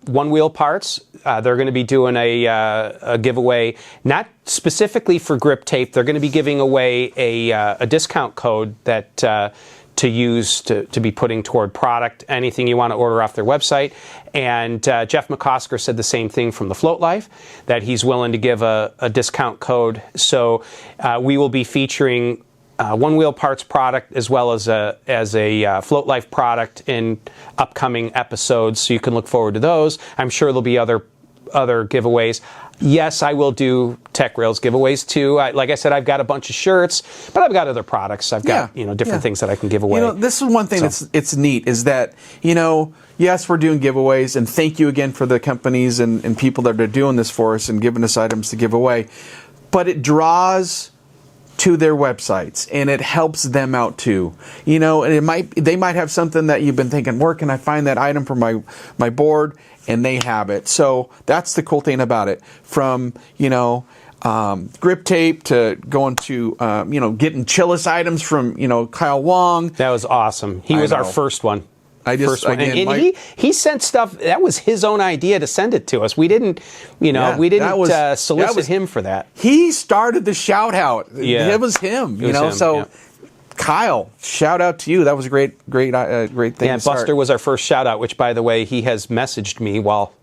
OneWheel Parts. They're going to be doing a giveaway, not specifically for grip tape. They're going to be giving away a discount code that to use to be putting toward product, anything you want to order off their website. And Jeff McCosker said the same thing from the Float Life, that he's willing to give a discount code. So we will be featuring OneWheel parts product as well as a Float Life product in upcoming episodes, so you can look forward to those. I'm sure there'll be other giveaways. Yes, I will do Tech Rails giveaways too. Like I said, I've got a bunch of shirts, but I've got other products. I've got different things that I can give away. This is one thing it's neat is that yes, we're doing giveaways, and thank you again for the companies and people that are doing this for us and giving us items to give away. But it draws to their websites, and it helps them out too. And they might have something that you've been thinking, where can I find that item for my board? And they have it. So that's the cool thing about it. From grip tape to going to getting Chillis items from Kyle Wong. That was awesome. He was our first one. He sent stuff that was his own idea to send it to us. We didn't solicit him for that. He started the shout out. Yeah. It was him. Kyle, shout out to you. That was a great thing. Yeah, Buster was our first shout out, which, by the way, he has messaged me while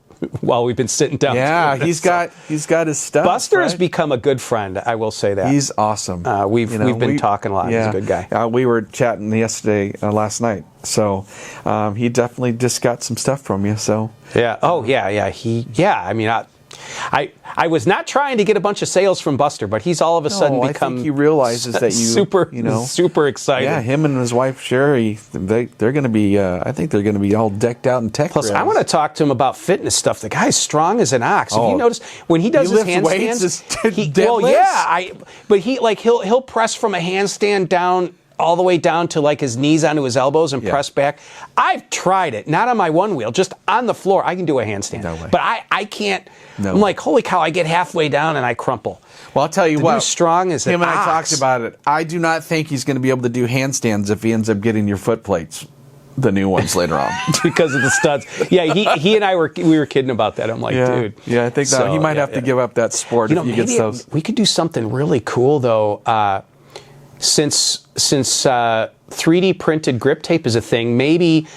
we've been sitting down. Yeah, he's got his stuff. Buster has become a good friend. I will say that he's awesome. We've been talking a lot. Yeah. He's a good guy. We were chatting last night. So he definitely just got some stuff from you. So yeah. Oh yeah. I mean, I was not trying to get a bunch of sales from Buster, but he's all of a sudden become. I think he realizes that super excited. Yeah, him and his wife Sherry, they're going to be. I think they're going to be all decked out in tech. Plus, I want to talk to him about fitness stuff. The guy's strong as an ox. If you notice when he does his handstands, but he'll press from a handstand down all the way down to like his knees onto his elbows and press back. I've tried it, not on my OneWheel, just on the floor. I can do a handstand, but I can't. No. I'm like, holy cow! I get halfway down and I crumple. Well, I'll tell you what. Strong as him and I talked about it. I do not think he's going to be able to do handstands if he ends up getting your foot plates, the new ones later on, because of the studs. Yeah, he and I were kidding about that. I'm like, dude. Yeah, I think he might have to give up that sport if he gets those. We could do something really cool though. Since 3D printed grip tape is a thing, maybe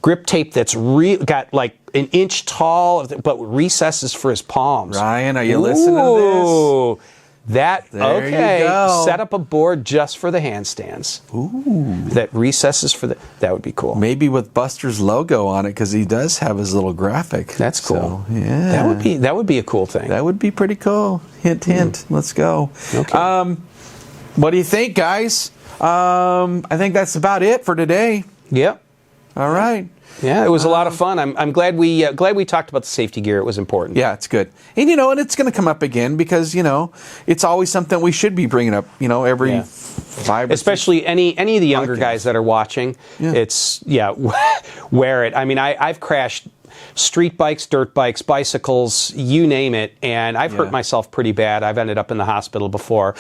grip tape that's got like an inch tall, but recesses for his palms. Ryan, are you listening to this? There you go. Set up a board just for the handstands. Ooh, that recesses for that would be cool. Maybe with Buster's logo on it, because he does have his little graphic. That's cool. So, yeah, that would be a cool thing. That would be pretty cool. Hint, hint. Let's go. Okay. What do you think, guys? I think that's about it for today. Yep. All right. Yeah, it was a lot of fun. I'm glad we talked about the safety gear. It was important. Yeah, it's good. And and it's going to come up again because it's always something we should be bringing up. Every 5. Especially any of the younger guys that are watching. Yeah. It's wear it. I mean, I've crashed street bikes, dirt bikes, bicycles, you name it, and I've hurt myself pretty bad. I've ended up in the hospital before,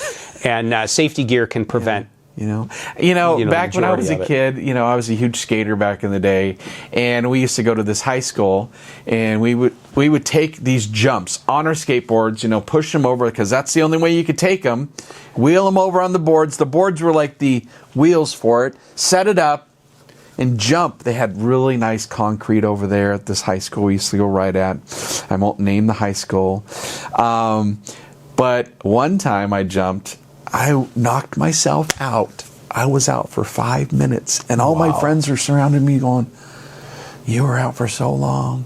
and safety gear can prevent. Back when I was a kid, I was a huge skater back in the day, and we used to go to this high school, and we would take these jumps on our skateboards, push them over because that's the only way you could take them, wheel them over on the boards. The boards were like the wheels for it. Set it up and jump. They had really nice concrete over there at this high school we used to go right at. I won't name the high school, but one time I jumped. I knocked myself out. I was out for 5 minutes, and all my friends are surrounding me going, "You were out for so long."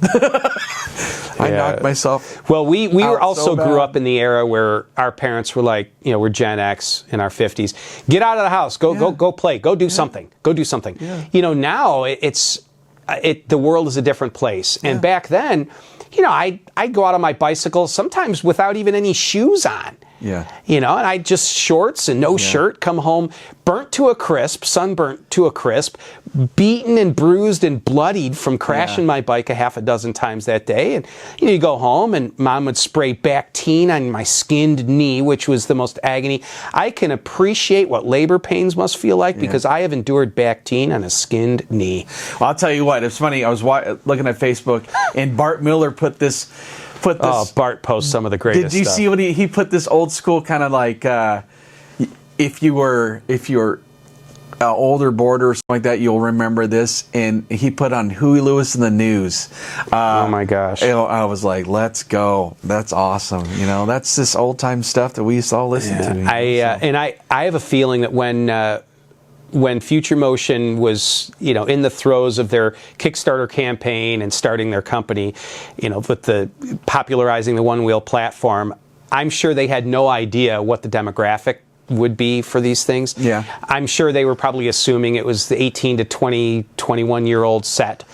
I knocked myself. Well, we were also grew up in the era where our parents were like, we're Gen X in our 50s. Get out of the house. Go play. Go do something. Go do something. Yeah. Now the world is a different place. And back then, I'd go out on my bicycle sometimes without even any shoes on. Yeah. And I just shorts and no shirt, come home, burnt to a crisp, sunburnt to a crisp, beaten and bruised and bloodied from crashing my bike a half a dozen times that day. And you go home and Mom would spray Bactine on my skinned knee, which was the most agony. I can appreciate what labor pains must feel like because I have endured Bactine on a skinned knee. Well, I'll tell you what, it's funny. I was looking at Facebook and Bart Miller put this. Bart posts some of the greatest stuff. Did you see what he put this old school kind of like if you were older boarder or something like that, you'll remember this. And he put on Huey Lewis in the News. Oh my gosh! I was like, "Let's go! That's awesome!" That's this old time stuff that we used to all listen to. I have a feeling that when Future Motion was, in the throes of their Kickstarter campaign and starting their company, with the popularizing the OneWheel platform, I'm sure they had no idea what the demographic would be for these things. Yeah. I'm sure they were probably assuming it was the 18 to 20, 21-year-old set.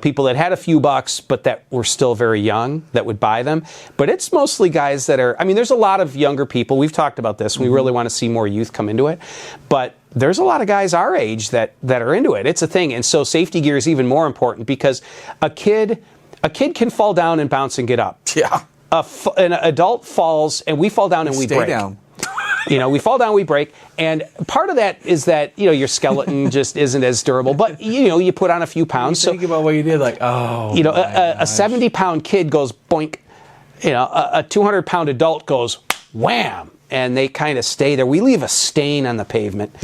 People that had a few bucks, but that were still very young that would buy them. But it's mostly guys that are, there's a lot of younger people. We've talked about this. We really want to see more youth come into it. But there's a lot of guys our age that are into it. It's a thing. And so safety gear is even more important because a kid can fall down and bounce and get up. Yeah. An adult falls and we fall down and we break. Stay down. We fall down, we break, and part of that is that your skeleton just isn't as durable. But you put on a few pounds. Think about what you did, like a 70-pound kid goes boink. A 200-pound adult goes wham, and they kind of stay there. We leave a stain on the pavement,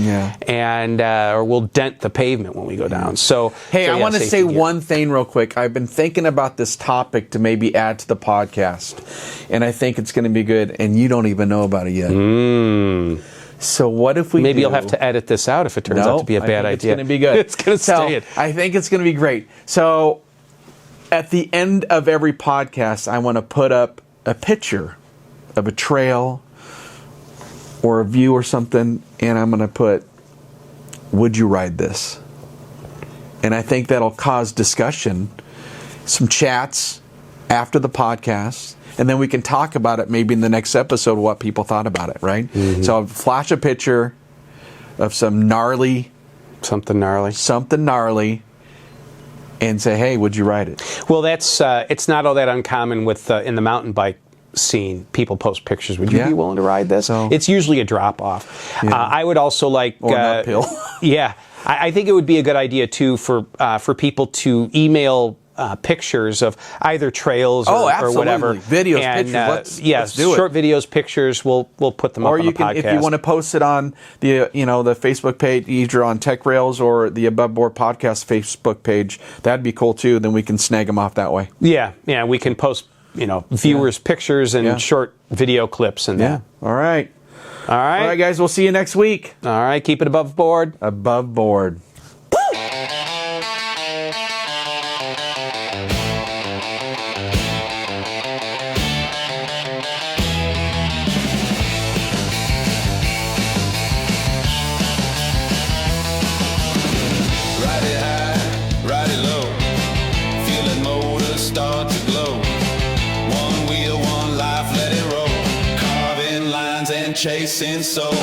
and or we'll dent the pavement when we go down. So hey, I want to say one thing real quick. I've been thinking about this topic to maybe add to the podcast, and I think it's going to be good. And you don't even know about it yet. So what if we maybe you'll have to edit this out if it turns out to be a bad idea. It's going to be good. It's going to stay in. I think it's going to be great. So at the end of every podcast, I want to put up a picture of a trail or a view or something, and I'm going to put, would you ride this? And I think that'll cause discussion, some chats after the podcast, and then we can talk about it maybe in the next episode, what people thought about it, right? So I'll flash a picture of something gnarly, and say, hey, would you ride it? Well, that's it's not all that uncommon with in the mountain bike scene. People post pictures. Would you be willing to ride this? So, it's usually a drop off. I would also like or an uphill. I think it would be a good idea too for people to email pictures of either trails or whatever. Videos, and, pictures. Let's do it. Short videos, pictures. We'll put them up on the podcast. If you want to post it on the the Facebook page, either on Tech Rails or the Aboveboard Podcast Facebook page, that'd be cool too. Then we can snag them off that way. Yeah, we can post viewers' pictures and short video clips and that. All right, guys. We'll see you next week. All right, keep it above board. Above board. Chasing soul.